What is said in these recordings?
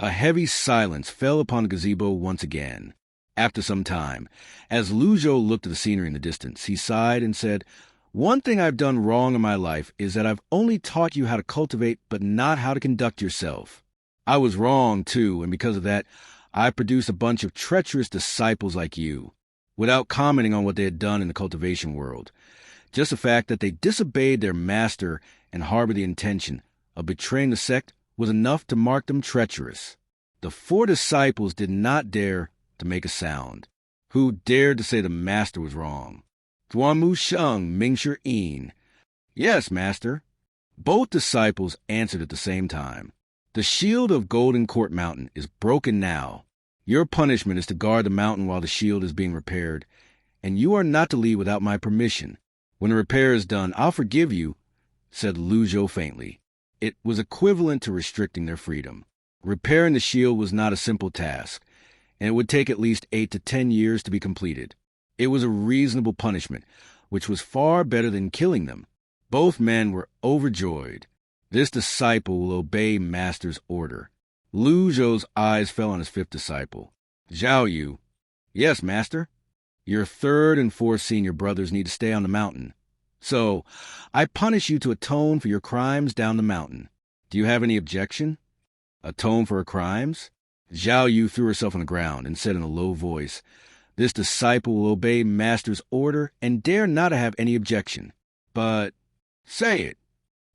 A heavy silence fell upon the gazebo once again. After some time, as Zhou looked at the scenery in the distance, he sighed and said, "One thing I've done wrong in my life is that I've only taught you how to cultivate but not how to conduct yourself. I was wrong, too, and because of that, I produced a bunch of treacherous disciples like you," without commenting on what they had done in the cultivation world. Just the fact that they disobeyed their master and harbored the intention of betraying the sect was enough to mark them treacherous. The 4 disciples did not dare to make a sound. Who dared to say the master was wrong? Duanmu Sheng Mingshi Yin. "Yes, master." Both disciples answered at the same time. "The shield of Golden Court Mountain is broken now. Your punishment is to guard the mountain while the shield is being repaired, and you are not to leave without my permission. When the repair is done, I'll forgive you," said Zhou faintly. It was equivalent to restricting their freedom. Repairing the shield was not a simple task, and it would take at least 8 to 10 years to be completed. It was a reasonable punishment, which was far better than killing them. Both men were overjoyed. This disciple will obey master's order. Zhou's eyes fell on his 5th disciple. "Zhao Yu." "Yes, master." "Your 3rd and 4th senior brothers need to stay on the mountain. So, I punish you to atone for your crimes down the mountain. Do you have any objection?" "Atone for her crimes?" Zhao Yu threw herself on the ground and said in a low voice, "This disciple will obey master's order and dare not to have any objection. But, say it.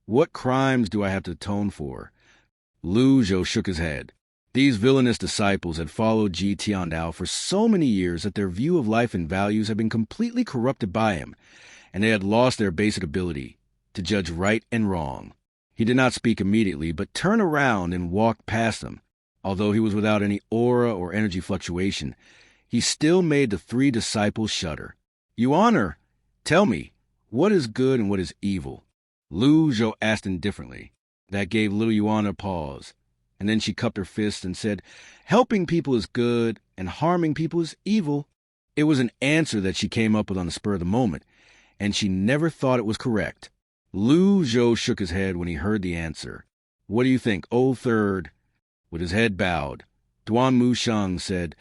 What crimes do I have to atone for?" Zhou shook his head. These villainous disciples had followed Ji Tiandao for so many years that their view of life and values had been completely corrupted by him, and they had lost their basic ability to judge right and wrong. He did not speak immediately, but turned around and walked past them. Although he was without any aura or energy fluctuation, he still made the 3 disciples shudder. "You honor, tell me, what is good and what is evil?" Zhou asked indifferently. That gave little Yuana a pause, and then she cupped her fists and said, "Helping people is good, and harming people is evil." It was an answer that she came up with on the spur of the moment, and she never thought it was correct. Zhou shook his head when he heard the answer. "What do you think, old 3rd?" With his head bowed, Duanmu Sheng said,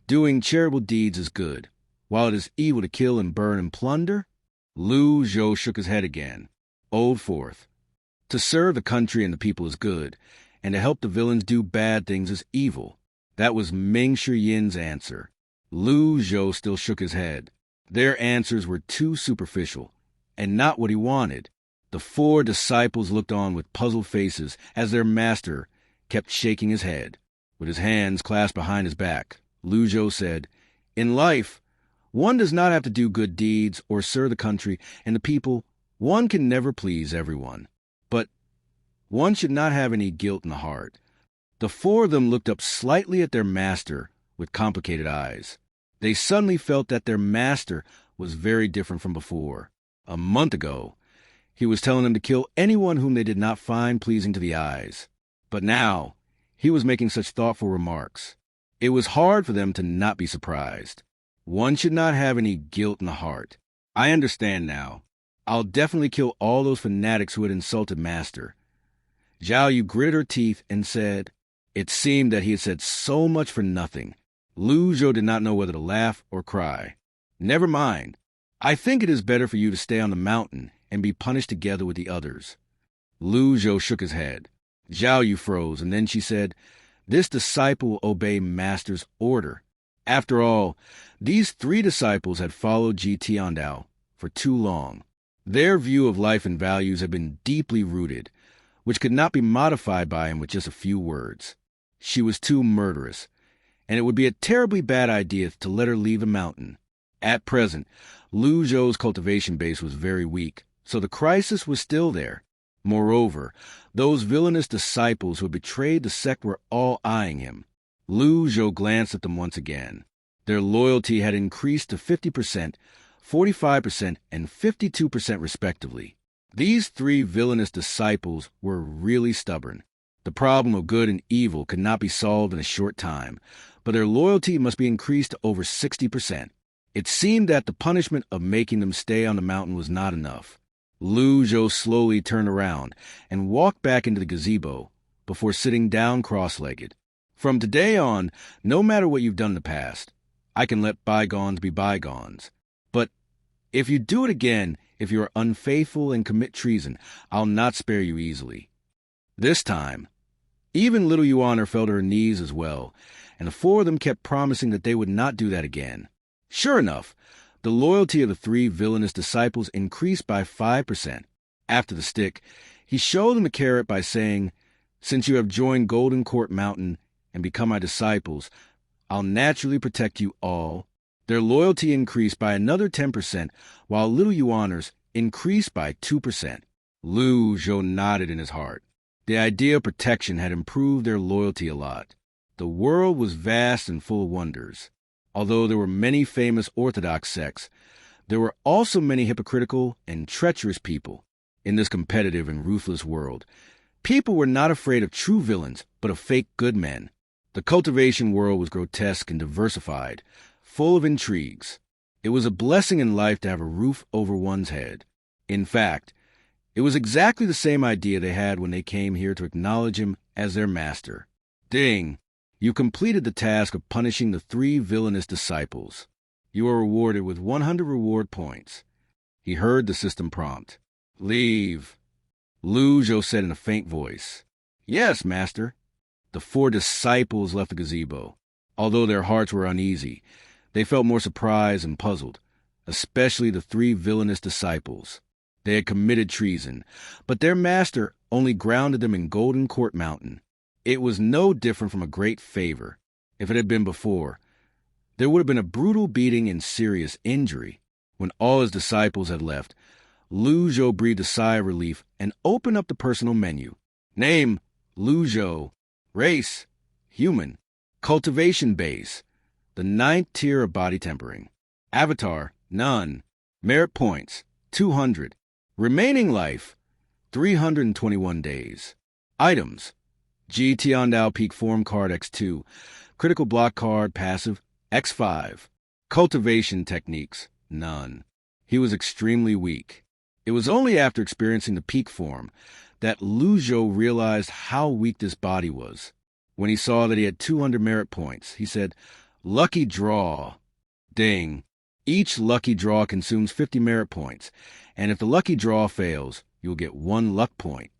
"Doing charitable deeds is good, while it is evil to kill and burn and plunder." Zhou shook his head again. "Old 4th. To serve the country and the people is good, and to help the villains do bad things is evil." That was Mingshi Yin's answer. Zhou still shook his head. Their answers were too superficial, and not what he wanted. The 4 disciples looked on with puzzled faces as their master kept shaking his head. With his hands clasped behind his back, Zhou said, "In life, one does not have to do good deeds or serve the country and the people. One can never please everyone. But one should not have any guilt in the heart." The 4 of them looked up slightly at their master with complicated eyes. They suddenly felt that their master was very different from before. A month ago, he was telling them to kill anyone whom they did not find pleasing to the eyes. But now, he was making such thoughtful remarks. It was hard for them to not be surprised. One should not have any guilt in the heart. "I understand now. I'll definitely kill all those fanatics who had insulted Master." Zhao Yu gritted her teeth and said, it seemed that he had said so much for nothing. Zhou did not know whether to laugh or cry. "Never mind. I think it is better for you to stay on the mountain and be punished together with the others." Zhou shook his head. Zhao Yu froze, and then she said, "This disciple will obey Master's order." After all, these 3 disciples had followed Ji Tiandao for too long. Their view of life and values had been deeply rooted, which could not be modified by him with just a few words. She was too murderous, and it would be a terribly bad idea to let her leave the mountain. At present, Zhou's cultivation base was very weak, so the crisis was still there. Moreover, those villainous disciples who had betrayed the sect were all eyeing him. Zhou glanced at them once again. Their loyalty had increased to 50%, 45%, and 52% respectively. These 3 villainous disciples were really stubborn. The problem of good and evil could not be solved in a short time, but their loyalty must be increased to over 60%. It seemed that the punishment of making them stay on the mountain was not enough. Zhou slowly turned around and walked back into the gazebo before sitting down cross-legged. From today on, no matter what you've done in the past, I can let bygones be bygones. But if you do it again, if you are unfaithful and commit treason, I'll not spare you easily. This time, even little Yuan fell to her knees as well, and the four of them kept promising that they would not do that again. Sure enough, the loyalty of the three villainous disciples increased by 5%. After the stick, he showed them the carrot by saying, "Since you have joined Golden Court Mountain and become my disciples, I'll naturally protect you all." Their loyalty increased by another 10%, while little Yuaners increased by 2%. Zhou nodded in his heart. The idea of protection had improved their loyalty a lot. The world was vast and full of wonders. Although there were many famous Orthodox sects, there were also many hypocritical and treacherous people. In this competitive and ruthless world, people were not afraid of true villains, but of fake good men. The cultivation world was grotesque and diversified, full of intrigues. It was a blessing in life to have a roof over one's head. In fact, it was exactly the same idea they had when they came here to acknowledge him as their master. Ding! You completed the task of punishing the three villainous disciples. You are rewarded with 100 reward points. He heard the system prompt. Leave. Zhou said in a faint voice. Yes, master. The four disciples left the gazebo. Although their hearts were uneasy, they felt more surprised and puzzled, especially the three villainous disciples. They had committed treason, but their master only grounded them in Golden Court Mountain. It was no different from a great favor. If it had been before, there would have been a brutal beating and serious injury. When all his disciples had left, Zhou breathed a sigh of relief and opened up the personal menu. Name, Zhou. Race, human. Cultivation base, the 9th tier of body tempering. Avatar, none. Merit points, 200. Remaining life, 321 days. Items, G Tiandao Peak Form Card X2, Critical Block Card Passive X5. Cultivation techniques, none. He was extremely weak. It was only after experiencing the peak form that Zhou realized how weak this body was. When he saw that he had 200 merit points, he said, "Lucky draw." Ding. Each lucky draw consumes 50 merit points, and if the lucky draw fails, you'll get 1 luck point.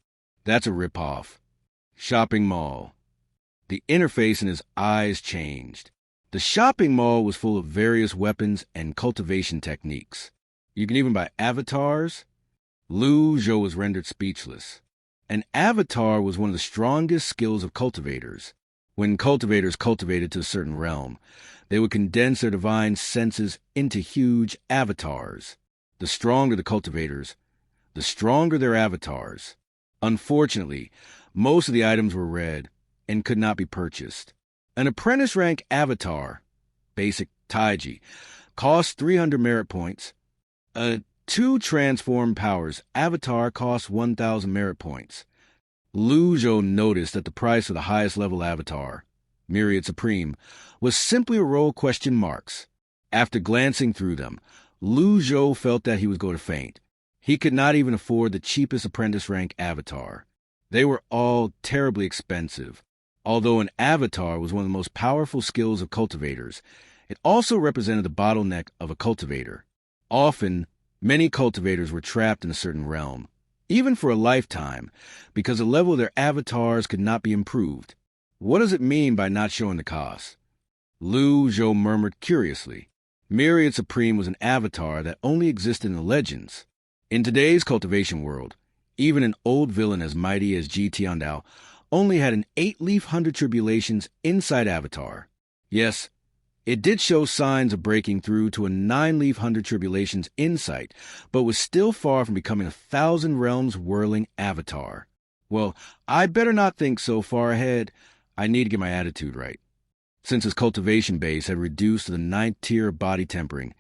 That's a rip-off. Shopping mall. The interface in his eyes changed. The shopping mall was full of various weapons and cultivation techniques. You can even buy avatars. Zhou was rendered speechless. An avatar was one of the strongest skills of cultivators. When cultivators cultivated to a certain realm, they would condense their divine senses into huge avatars. The stronger the cultivators, the stronger their avatars. Unfortunately, most of the items were red and could not be purchased. An apprentice rank avatar, basic Taiji, cost 300 merit points. A 2 transform powers avatar costs 1,000 merit points. Zhou noticed that the price of the highest level avatar, Myriad Supreme, was simply a row of question marks. After glancing through them, Zhou felt that he was going to faint. He could not even afford the cheapest apprentice rank avatar. They were all terribly expensive. Although an avatar was one of the most powerful skills of cultivators, it also represented the bottleneck of a cultivator. Often, many cultivators were trapped in a certain realm, even for a lifetime, because the level of their avatars could not be improved. What does it mean by not showing the cost? Zhou murmured curiously. Myriad Supreme was an avatar that only existed in the legends. In today's cultivation world, even an old villain as mighty as Ji Tiandao only had an 8-leaf 100 tribulations inside avatar. Yes, it did show signs of breaking through to a 9-leaf 100 tribulations insight, but was still far from becoming a 1,000 realms whirling avatar. Well, I better not think so far ahead. I need to get my attitude right. Since his cultivation base had reduced to the 9th tier of body tempering,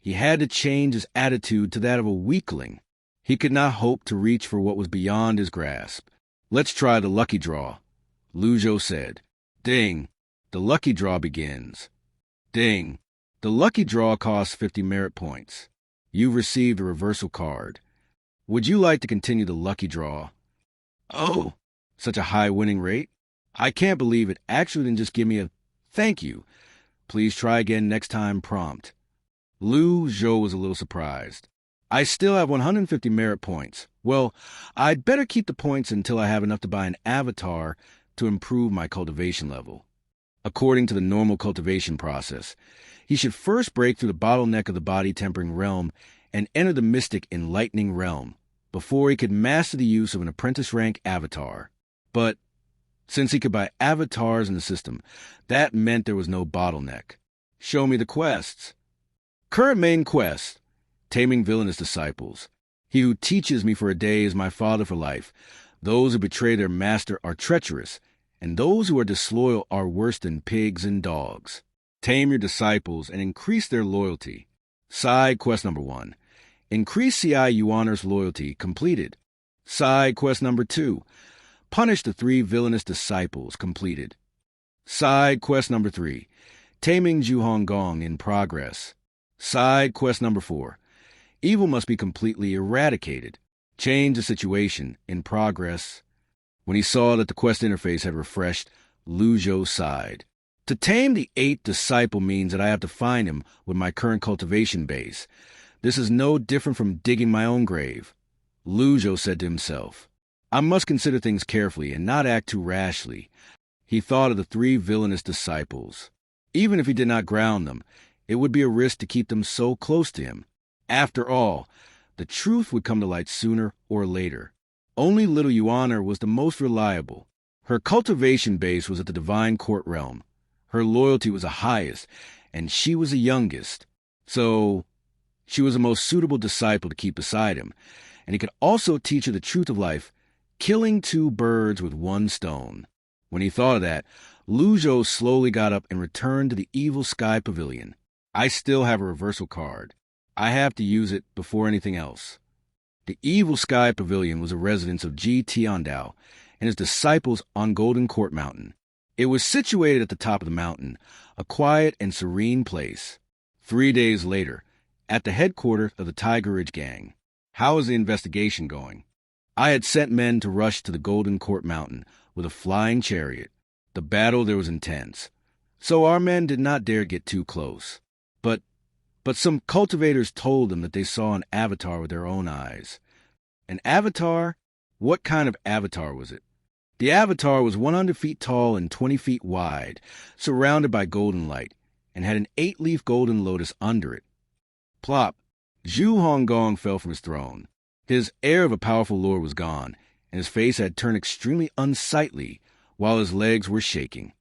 he had to change his attitude to that of a weakling. He could not hope to reach for what was beyond his grasp. Let's try the lucky draw, Zhou said. Ding. The lucky draw begins. Ding. The lucky draw costs 50 merit points. You've received a reversal card. Would you like to continue the lucky draw? Oh, such a high winning rate? I can't believe it actually didn't just give me a thank you. Please try again next time prompt. Zhou was a little surprised. I still have 150 merit points. Well, I'd better keep the points until I have enough to buy an avatar to improve my cultivation level. According to the normal cultivation process, he should first break through the bottleneck of the body-tempering realm and enter the mystic enlightening realm before he could master the use of an apprentice-rank avatar. But since he could buy avatars in the system, that meant there was no bottleneck. Show me the quests. Current main quest, Taming Villainous Disciples. He who teaches me for a day is my father for life. Those who betray their master are treacherous, and those who are disloyal are worse than pigs and dogs. Tame your disciples and increase their loyalty. Side quest number 1. Increase CI Yuaner's loyalty completed. Side quest number 2. Punish the 3 villainous disciples completed. Side quest number 3. Taming Zhu Gong in progress. Side quest number 4. Evil must be completely eradicated. Change the situation in progress. When he saw that the quest interface had refreshed, Zhou sighed. To tame the 8th disciple means that I have to find him with my current cultivation base. This is no different from digging my own grave. Zhou said to himself. I must consider things carefully and not act too rashly. He thought of the 3 villainous disciples. Even if he did not ground them, it would be a risk to keep them so close to him. After all, the truth would come to light sooner or later. Only little Yuaner was the most reliable. Her cultivation base was at the Divine Court realm. Her loyalty was the highest, and she was the youngest. So, she was the most suitable disciple to keep beside him, and he could also teach her the truth of life, killing 2 birds with 1 stone. When he thought of that, Zhou slowly got up and returned to the Evil Sky Pavilion. I still have a reversal card. I have to use it before anything else. The Evil Sky Pavilion was a residence of Ji Tiandao and his disciples on Golden Court Mountain. It was situated at the top of the mountain, a quiet and serene place. 3 days later, at the headquarters of the Tiger Ridge Gang. How is the investigation going? I had sent men to rush to the Golden Court Mountain with a flying chariot. The battle there was intense, so our men did not dare get too close. But some cultivators told them that they saw an avatar with their own eyes. An avatar? What kind of avatar was it? The avatar was 100 feet tall and 20 feet wide, surrounded by golden light, and had an 8-leaf golden lotus under it. Plop! Zhu Gong fell from his throne. His air of a powerful lord was gone, and his face had turned extremely unsightly, while his legs were shaking.